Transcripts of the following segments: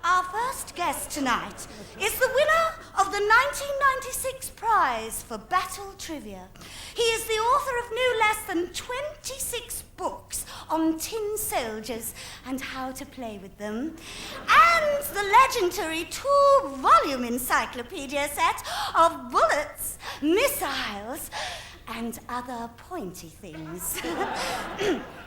Our first guest tonight is the winner of the 1996 prize for Battle Trivia. He is the author of no less than 26 books on tin soldiers and how to play with them, and the legendary 2-volume encyclopedia set of bullets, missiles, and other pointy things.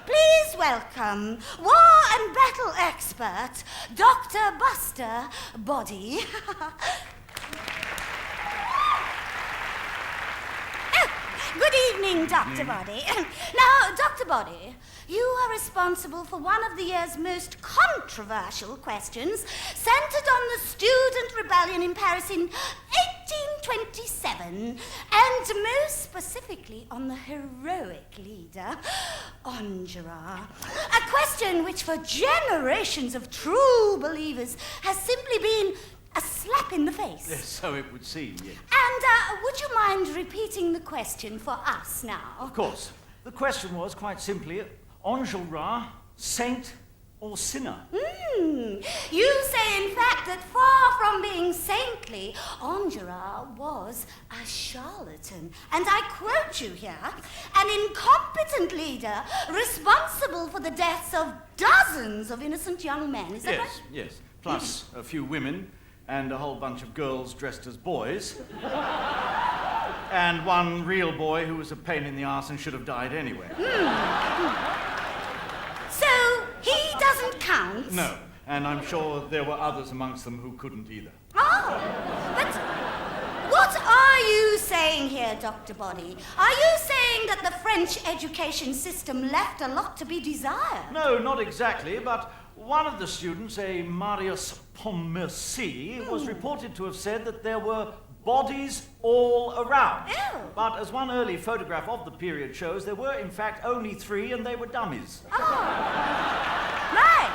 Please welcome war and battle expert, Dr. Buster Body. Good evening, Dr. Body. Now, Dr. Body, you are responsible for one of the year's most controversial questions, centered on the student rebellion in Paris in 1827, and most specifically on the heroic leader, Enjolras. A question which for generations of true believers has simply been a slap in the face. Yes, so it would seem, yes. And would you mind repeating the question for us now? Of course. The question was, quite simply, Enjolras, saint or sinner? You say, in fact, that far from being saintly, Enjolras was a charlatan. And I quote you here, an incompetent leader responsible for the deaths of dozens of innocent young men. Is that right? Yes. Plus a few women and a whole bunch of girls dressed as boys. And one real boy who was a pain in the arse and should have died anyway. So he doesn't count? No, and I'm sure there were others amongst them who couldn't either. Oh, but what are you saying here, Dr. Body? Are you saying that the French education system left a lot to be desired? No, not exactly, but one of the students, a Marius Pontmercy, was reported to have said that there were bodies all around. Ew. But as one early photograph of the period shows, there were in fact only 3 and they were dummies. Oh, right.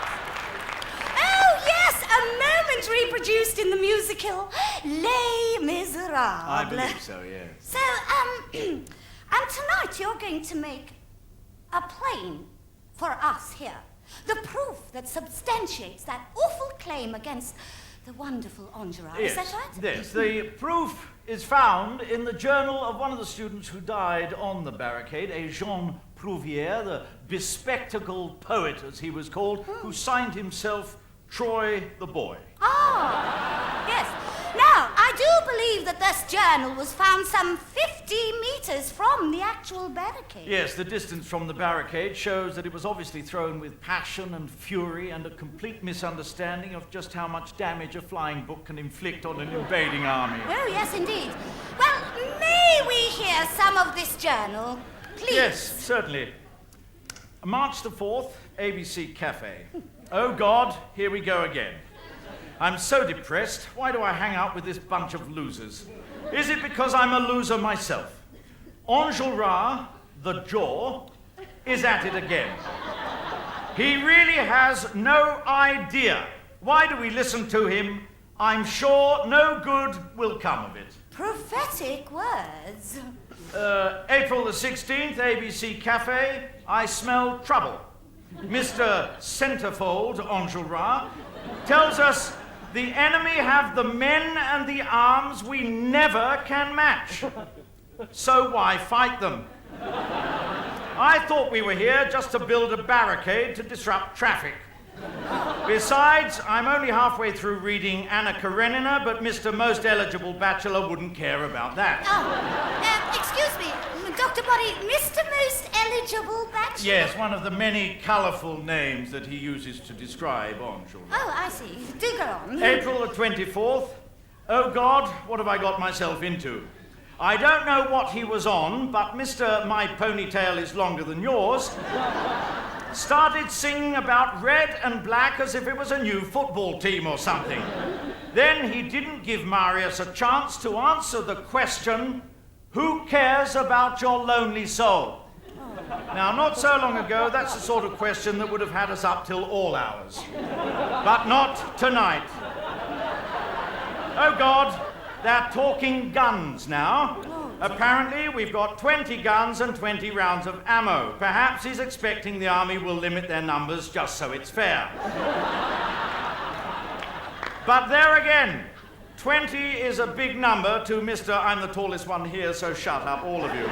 Oh, yes, a moment reproduced in the musical Les Miserables. I believe so, yes. So, and tonight you're going to make a plane for us here. The proof that substantiates that awful claim against the wonderful Enjolras. Yes, Is that right? Yes, the proof is found in the journal of one of the students who died on the barricade, a Jean Prouvière, the bespectacled poet, as he was called, who signed himself Troy the Boy. Oh, yes. Now, I do believe that this journal was found some 50 meters from the actual barricade. Yes, the distance from the barricade shows that it was obviously thrown with passion and fury and a complete misunderstanding of just how much damage a flying book can inflict on an invading army. Oh, yes, indeed. Well, may we hear some of this journal, please? Yes, certainly. March the 4th, ABC Cafe. Oh, God, here we go again. I'm so depressed. Why do I hang out with this bunch of losers? Is it because I'm a loser myself? Enjolras, the jaw, is at it again. He really has no idea. Why do we listen to him? I'm sure no good will come of it. Prophetic words. April the 16th, ABC Cafe. I smell trouble. Mr. Centerfold, Enjolras, tells us the enemy have the men and the arms we never can match. So why fight them? I thought we were here just to build a barricade to disrupt traffic. Besides, I'm only halfway through reading Anna Karenina, but Mr. Most Eligible Bachelor wouldn't care about that. Excuse me, Dr. Body, Mr. Most Eligible Bachelor? Yes, one of the many colourful names that he uses to describe Enjolras. Oh, I see. Do go on. April the 24th. Oh, God, what have I got myself into? I don't know what he was on, but Mr. My Ponytail is Longer Than Yours started singing about red and black as if it was a new football team or something. Then he didn't give Marius a chance to answer the question, who cares about your lonely soul? Now, not so long ago, that's the sort of question that would have had us up till all hours. But not tonight. Oh, God, they're talking guns now. Apparently, we've got 20 guns and 20 rounds of ammo. Perhaps he's expecting the army will limit their numbers just so it's fair. But there again, 20 is a big number to Mr. I'm the tallest one here, so shut up, all of you.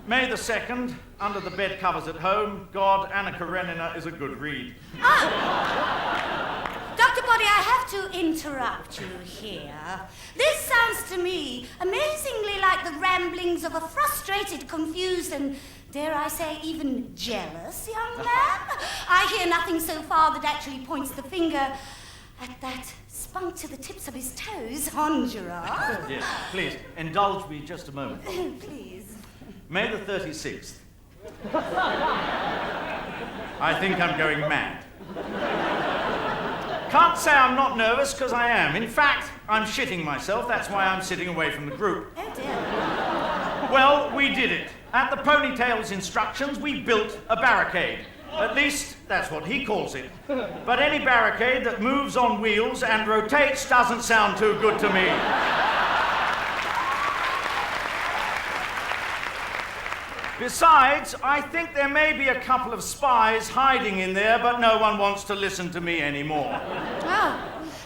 May the 2nd, under the bed covers at home, God, Anna Karenina is a good read. Dr. Body, I have to interrupt you here. This sounds to me amazingly like the ramblings of a frustrated, confused, and, dare I say, even jealous young man. I hear nothing so far that actually points the finger at that spunk to the tips of his toes, Enjolras. Yes, please, indulge me just a moment. Please. May the 36th. I think I'm going mad. Can't say I'm not nervous, because I am. In fact, I'm shitting myself. That's why I'm sitting away from the group. Oh, dear. Well, we did it. At the Ponytail's instructions, we built a barricade. At least, that's what he calls it. But any barricade that moves on wheels and rotates doesn't sound too good to me. Besides, I think there may be a couple of spies hiding in there, but no one wants to listen to me anymore. Oh,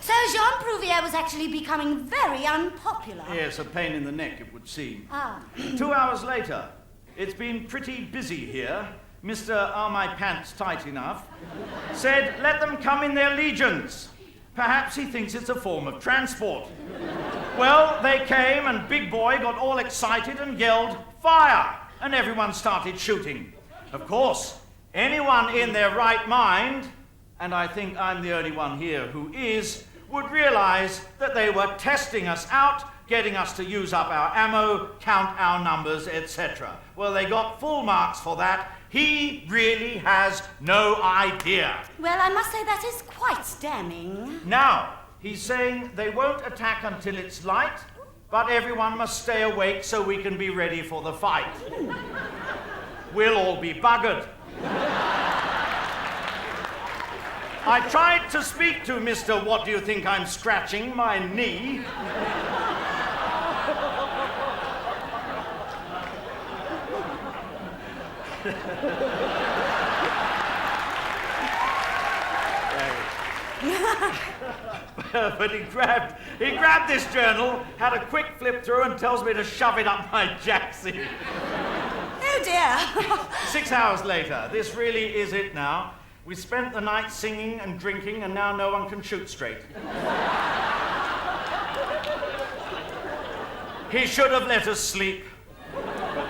so Jean Prouvier was actually becoming very unpopular. Yes, a pain in the neck, it would seem. Ah. 2 hours later, it's been pretty busy here. Mr. Are My Pants Tight Enough said, let them come in their legions. Perhaps he thinks it's a form of transport. Well, they came and Big Boy got all excited and yelled, fire! And everyone started shooting. Of course, anyone in their right mind, and I think I'm the only one here who is, would realize that they were testing us out, getting us to use up our ammo, count our numbers, etc. Well, they got full marks for that. He really has no idea. Well, I must say that is quite damning. Now, he's saying they won't attack until it's light, but everyone must stay awake so we can be ready for the fight. We'll all be buggered. I tried to speak to Mr. What do you think I'm scratching? My knee. But he grabbed this journal, had a quick flip through and tells me to shove it up my jacksie. Oh dear. 6 hours later, this really is it now. We spent the night singing and drinking and now no one can shoot straight. He should have let us sleep.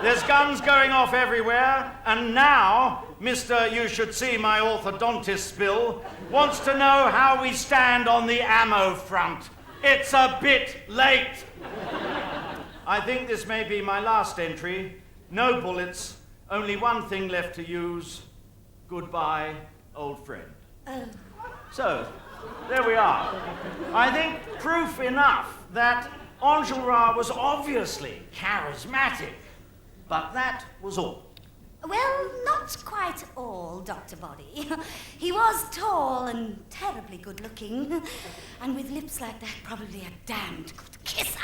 There's guns going off everywhere, and now Mr. You Should See My Orthodontist Bill wants to know how we stand on the ammo front. It's a bit late. I think this may be my last entry. No bullets, only one thing left to use. Goodbye, old friend. So, there we are. I think proof enough that Enjolras was obviously charismatic. But that was all. Well, not quite all, Dr. Body. He was tall and terribly good-looking, and with lips like that, probably a damned good kisser.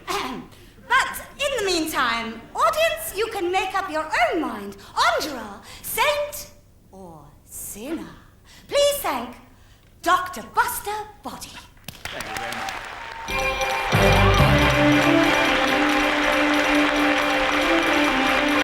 But in the meantime, audience, you can make up your own mind. Enjolras, saint or sinner? Please thank Dr. Buster Body. Thank you very much.